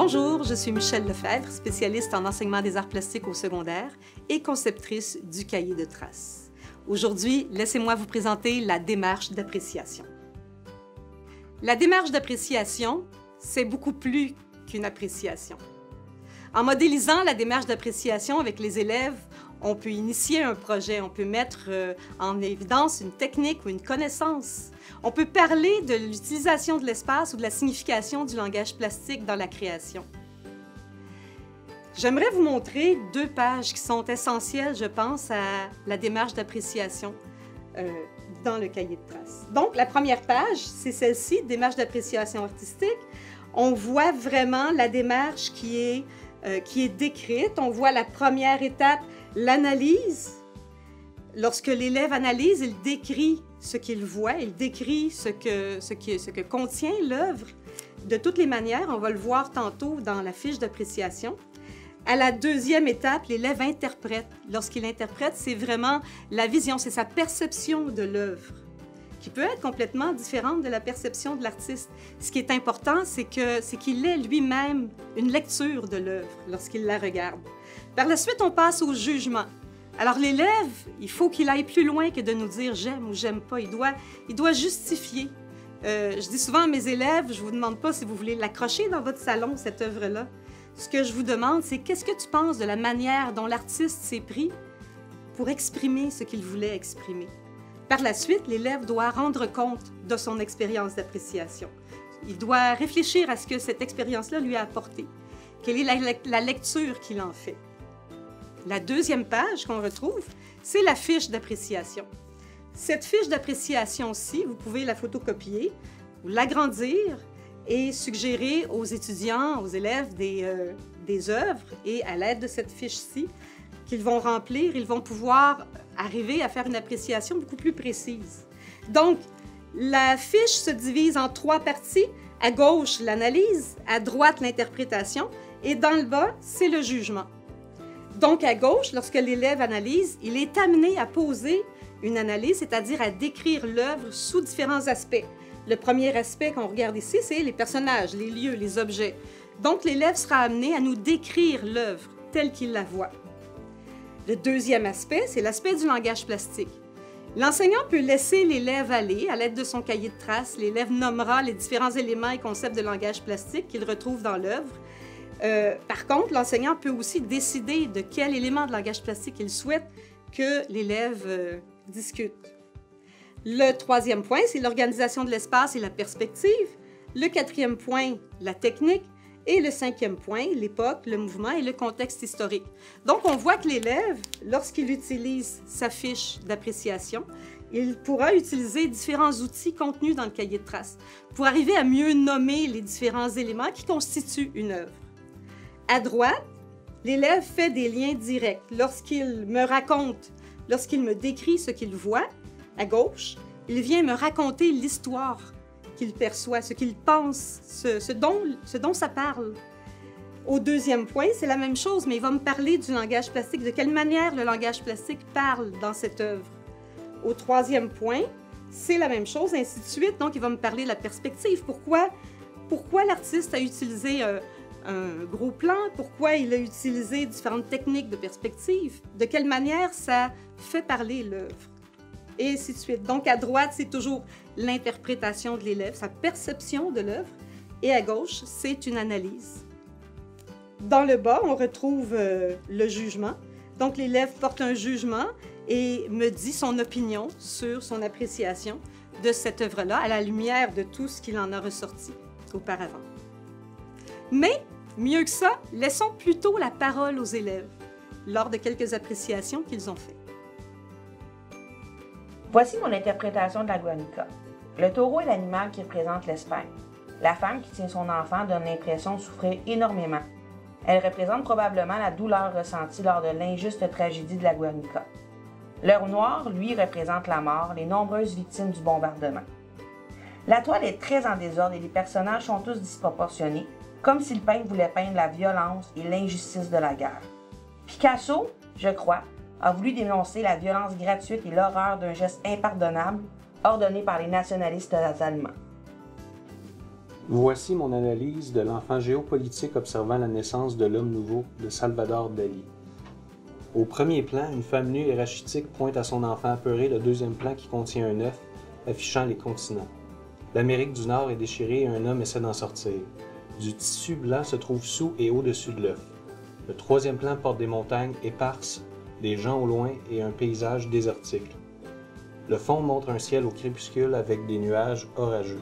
Bonjour, je suis Michèle Lefebvre, spécialiste en enseignement des arts plastiques au secondaire et conceptrice du cahier de traces. Aujourd'hui, laissez-moi vous présenter la démarche d'appréciation. La démarche d'appréciation, c'est beaucoup plus qu'une appréciation. En modélisant la démarche d'appréciation avec les élèves, on peut initier un projet, on peut mettre en évidence une technique ou une connaissance. On peut parler de l'utilisation de l'espace ou de la signification du langage plastique dans la création. J'aimerais vous montrer deux pages qui sont essentielles, je pense, à la démarche d'appréciation dans le cahier de traces. Donc, la première page, c'est celle-ci, démarche d'appréciation artistique. On voit vraiment la démarche qui est décrite. On voit la première étape, l'analyse. Lorsque l'élève analyse, il décrit ce qu'il voit, il décrit ce que contient l'œuvre. De toutes les manières, on va le voir tantôt dans la fiche d'appréciation. À la deuxième étape, l'élève interprète. Lorsqu'il interprète, c'est vraiment la vision, c'est sa perception de l'œuvre, qui peut être complètement différente de la perception de l'artiste. Ce qui est important, c'est qu'il ait lui-même une lecture de l'œuvre lorsqu'il la regarde. Par la suite, on passe au jugement. Alors l'élève, il faut qu'il aille plus loin que de nous dire « j'aime » ou « j'aime pas ». Il doit justifier. Je dis souvent à mes élèves, je ne vous demande pas si vous voulez l'accrocher dans votre salon, cette œuvre-là. Ce que je vous demande, c'est qu'est-ce que tu penses de la manière dont l'artiste s'est pris pour exprimer ce qu'il voulait exprimer. Par la suite, l'élève doit rendre compte de son expérience d'appréciation. Il doit réfléchir à ce que cette expérience-là lui a apporté. Quelle est la lecture qu'il en fait. La deuxième page qu'on retrouve, c'est la fiche d'appréciation. Cette fiche d'appréciation-ci, vous pouvez la photocopier, ou l'agrandir et suggérer aux étudiants, aux élèves des œuvres. Et à l'aide de cette fiche-ci qu'ils vont remplir, ils vont pouvoir arriver à faire une appréciation beaucoup plus précise. Donc, la fiche se divise en trois parties. À gauche, l'analyse, à droite, l'interprétation, et dans le bas, c'est le jugement. Donc, à gauche, lorsque l'élève analyse, il est amené à poser une analyse, c'est-à-dire à décrire l'œuvre sous différents aspects. Le premier aspect qu'on regarde ici, c'est les personnages, les lieux, les objets. Donc, l'élève sera amené à nous décrire l'œuvre telle qu'il la voit. Le deuxième aspect, c'est l'aspect du langage plastique. L'enseignant peut laisser l'élève aller à l'aide de son cahier de traces. L'élève nommera les différents éléments et concepts de langage plastique qu'il retrouve dans l'œuvre. Par contre, l'enseignant peut aussi décider de quel élément de langage plastique il souhaite que l'élève discute. Le troisième point, c'est l'organisation de l'espace et la perspective. Le quatrième point, la technique. Et le cinquième point, l'époque, le mouvement et le contexte historique. Donc, on voit que l'élève, lorsqu'il utilise sa fiche d'appréciation, il pourra utiliser différents outils contenus dans le cahier de traces pour arriver à mieux nommer les différents éléments qui constituent une œuvre. À droite, l'élève fait des liens directs. Lorsqu'il me raconte, lorsqu'il me décrit ce qu'il voit, à gauche, il vient me raconter l'histoire qu'il perçoit, ce qu'il pense, ce dont ça parle. Au deuxième point, c'est la même chose, mais il va me parler du langage plastique, de quelle manière le langage plastique parle dans cette œuvre. Au troisième point, c'est la même chose, ainsi de suite. Donc, il va me parler de la perspective. Pourquoi l'artiste a utilisé un gros plan? Pourquoi il a utilisé différentes techniques de perspective? De quelle manière ça fait parler l'œuvre? Et ainsi de suite. Donc, à droite, c'est toujours l'interprétation de l'élève, sa perception de l'œuvre. Et à gauche, c'est une analyse. Dans le bas, on retrouve le jugement. Donc, l'élève porte un jugement et me dit son opinion sur son appréciation de cette œuvre-là à la lumière de tout ce qu'il en a ressorti auparavant. Mais, mieux que ça, laissons plutôt la parole aux élèves lors de quelques appréciations qu'ils ont faites. Voici mon interprétation de la Guernica. Le taureau est l'animal qui représente l'Espagne. La femme qui tient son enfant donne l'impression de souffrir énormément. Elle représente probablement la douleur ressentie lors de l'injuste tragédie de la Guernica. L'heure noire, lui, représente la mort, les nombreuses victimes du bombardement. La toile est très en désordre et les personnages sont tous disproportionnés, comme si le peintre voulait peindre la violence et l'injustice de la guerre. Picasso, je crois, a voulu dénoncer la violence gratuite et l'horreur d'un geste impardonnable ordonné par les nationalistes allemands. Voici mon analyse de l'enfant géopolitique observant la naissance de l'homme nouveau de Salvador Dali. Au premier plan, une femme nue et rachitique pointe à son enfant apeuré le deuxième plan qui contient un œuf, affichant les continents. L'Amérique du Nord est déchirée et un homme essaie d'en sortir. Du tissu blanc se trouve sous et au-dessus de l'œuf. Le troisième plan porte des montagnes éparses, des gens au loin et un paysage désertique. Le fond montre un ciel au crépuscule avec des nuages orageux.